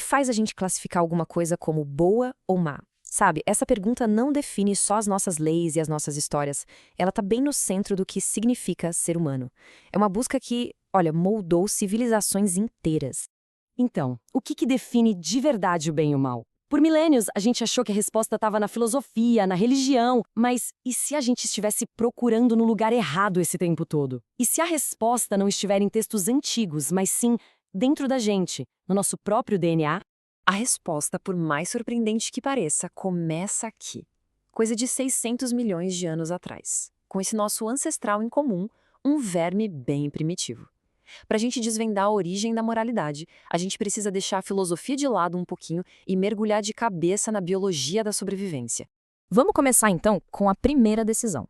faz a gente classificar alguma coisa como boa ou má? Sabe, essa pergunta não define só as nossas leis e as nossas histórias. Ela está bem no centro do que significa ser humano. É uma busca que, olha, moldou civilizações inteiras. Então, o que define de verdade o bem e o mal? Por milênios, a gente achou que a resposta estava na filosofia, na religião, mas e se a gente estivesse procurando no lugar errado esse tempo todo? E se a resposta não estiver em textos antigos, mas sim dentro da gente, no nosso próprio DNA? A resposta, por mais surpreendente que pareça, começa aqui. Coisa de 600 milhões de anos atrás. Com esse nosso ancestral em comum, um verme bem primitivo. Para a gente desvendar a origem da moralidade, a gente precisa deixar a filosofia de lado um pouquinho e mergulhar de cabeça na biologia da sobrevivência. Vamos começar então com a primeira decisão.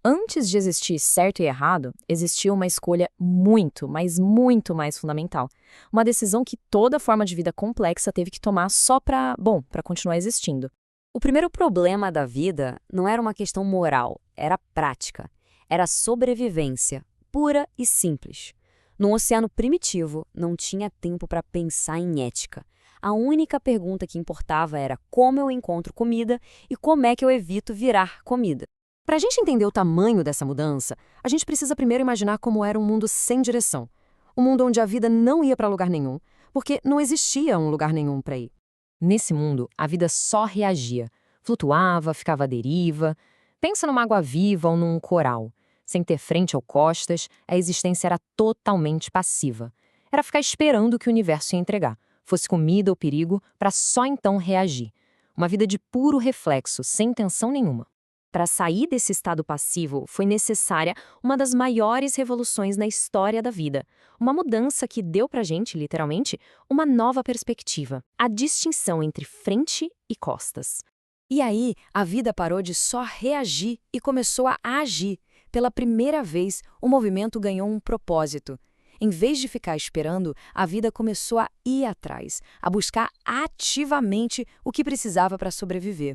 Antes de existir certo e errado, existia uma escolha muito, mas muito mais fundamental. Uma decisão que toda forma de vida complexa teve que tomar só para continuar existindo. O primeiro problema da vida não era uma questão moral, era prática. Era sobrevivência, pura e simples. Num oceano primitivo, não tinha tempo para pensar em ética. A única pergunta que importava era como eu encontro comida e como é que eu evito virar comida. Para a gente entender o tamanho dessa mudança, a gente precisa primeiro imaginar como era um mundo sem direção. Um mundo onde a vida não ia para lugar nenhum, porque não existia um lugar nenhum para ir. Nesse mundo, a vida só reagia. Flutuava, ficava à deriva. Pensa numa água viva ou num coral. Sem ter frente ou costas, a existência era totalmente passiva. Era ficar esperando o que o universo ia entregar, fosse comida ou perigo, para só então reagir. Uma vida de puro reflexo, sem tensão nenhuma. Para sair desse estado passivo, foi necessária uma das maiores revoluções na história da vida. Uma mudança que deu pra gente, literalmente, uma nova perspectiva. A distinção entre frente e costas. E aí, a vida parou de só reagir e começou a agir. Pela primeira vez, o movimento ganhou um propósito. Em vez de ficar esperando, a vida começou a ir atrás, a buscar ativamente o que precisava para sobreviver.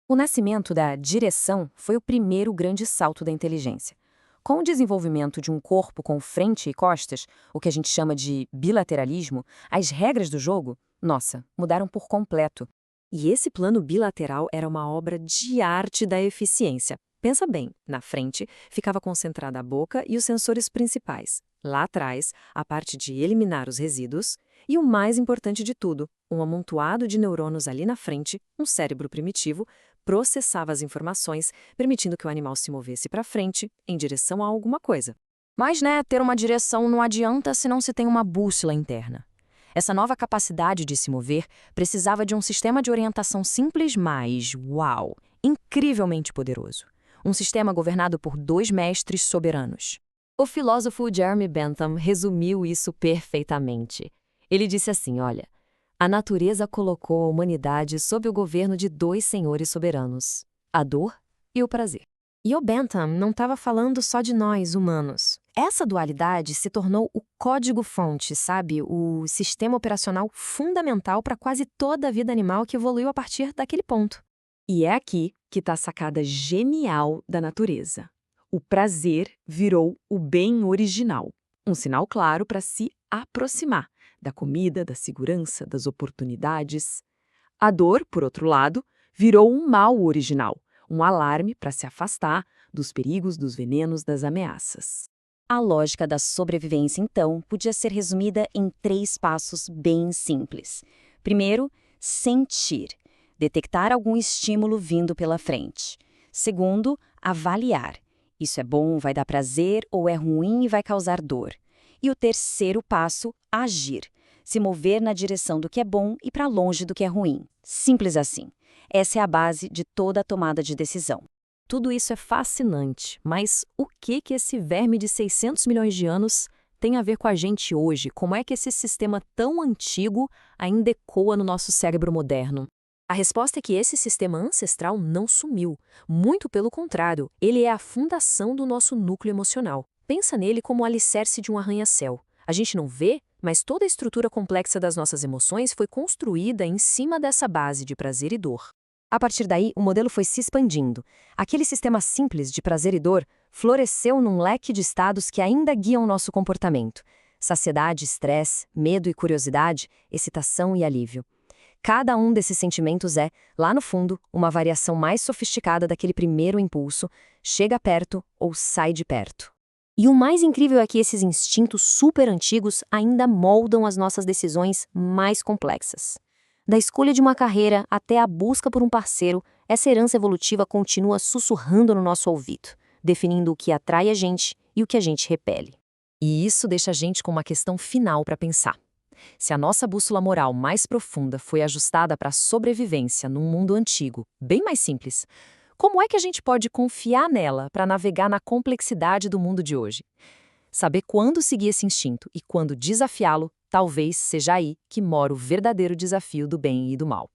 O nascimento da direção foi o primeiro grande salto da inteligência. Com o desenvolvimento de um corpo com frente e costas, o que a gente chama de bilateralismo, as regras do jogo, mudaram por completo. E esse plano bilateral era uma obra de arte da eficiência. Pensa bem, na frente ficava concentrada a boca e os sensores principais. Lá atrás, a parte de eliminar os resíduos. E o mais importante de tudo, um amontoado de neurônios ali na frente, um cérebro primitivo, processava as informações, permitindo que o animal se movesse para frente, em direção a alguma coisa. Mas, ter uma direção não adianta se não se tem uma bússola interna. Essa nova capacidade de se mover precisava de um sistema de orientação simples, mas, incrivelmente poderoso. Um sistema governado por 2 mestres soberanos. O filósofo Jeremy Bentham resumiu isso perfeitamente. Ele disse assim, olha, a natureza colocou a humanidade sob o governo de 2 senhores soberanos, a dor e o prazer. E o Bentham não estava falando só de nós, humanos. Essa dualidade se tornou o código-fonte, sabe? O sistema operacional fundamental para quase toda a vida animal que evoluiu a partir daquele ponto. E é aqui que está a sacada genial da natureza. O prazer virou o bem original, um sinal claro para se aproximar da comida, da segurança, das oportunidades. A dor, por outro lado, virou um mal original, um alarme para se afastar dos perigos, dos venenos, das ameaças. A lógica da sobrevivência, então, podia ser resumida em 3 passos bem simples. Primeiro, sentir. Detectar algum estímulo vindo pela frente. Segundo, avaliar. Isso é bom, vai dar prazer, ou é ruim e vai causar dor. E o terceiro passo, agir. Se mover na direção do que é bom e para longe do que é ruim. Simples assim. Essa é a base de toda a tomada de decisão. Tudo isso é fascinante, mas o que esse verme de 600 milhões de anos tem a ver com a gente hoje? Como é que esse sistema tão antigo ainda ecoa no nosso cérebro moderno? A resposta é que esse sistema ancestral não sumiu. Muito pelo contrário, ele é a fundação do nosso núcleo emocional. Pensa nele como o alicerce de um arranha-céu. A gente não vê, mas toda a estrutura complexa das nossas emoções foi construída em cima dessa base de prazer e dor. A partir daí, o modelo foi se expandindo. Aquele sistema simples de prazer e dor floresceu num leque de estados que ainda guiam o nosso comportamento. Saciedade, estresse, medo e curiosidade, excitação e alívio. Cada um desses sentimentos é, lá no fundo, uma variação mais sofisticada daquele primeiro impulso, chega perto ou sai de perto. E o mais incrível é que esses instintos super antigos ainda moldam as nossas decisões mais complexas. Da escolha de uma carreira até a busca por um parceiro, essa herança evolutiva continua sussurrando no nosso ouvido, definindo o que atrai a gente e o que a gente repele. E isso deixa a gente com uma questão final para pensar. Se a nossa bússola moral mais profunda foi ajustada para a sobrevivência num mundo antigo, bem mais simples, como é que a gente pode confiar nela para navegar na complexidade do mundo de hoje? Saber quando seguir esse instinto e quando desafiá-lo, talvez seja aí que mora o verdadeiro desafio do bem e do mal.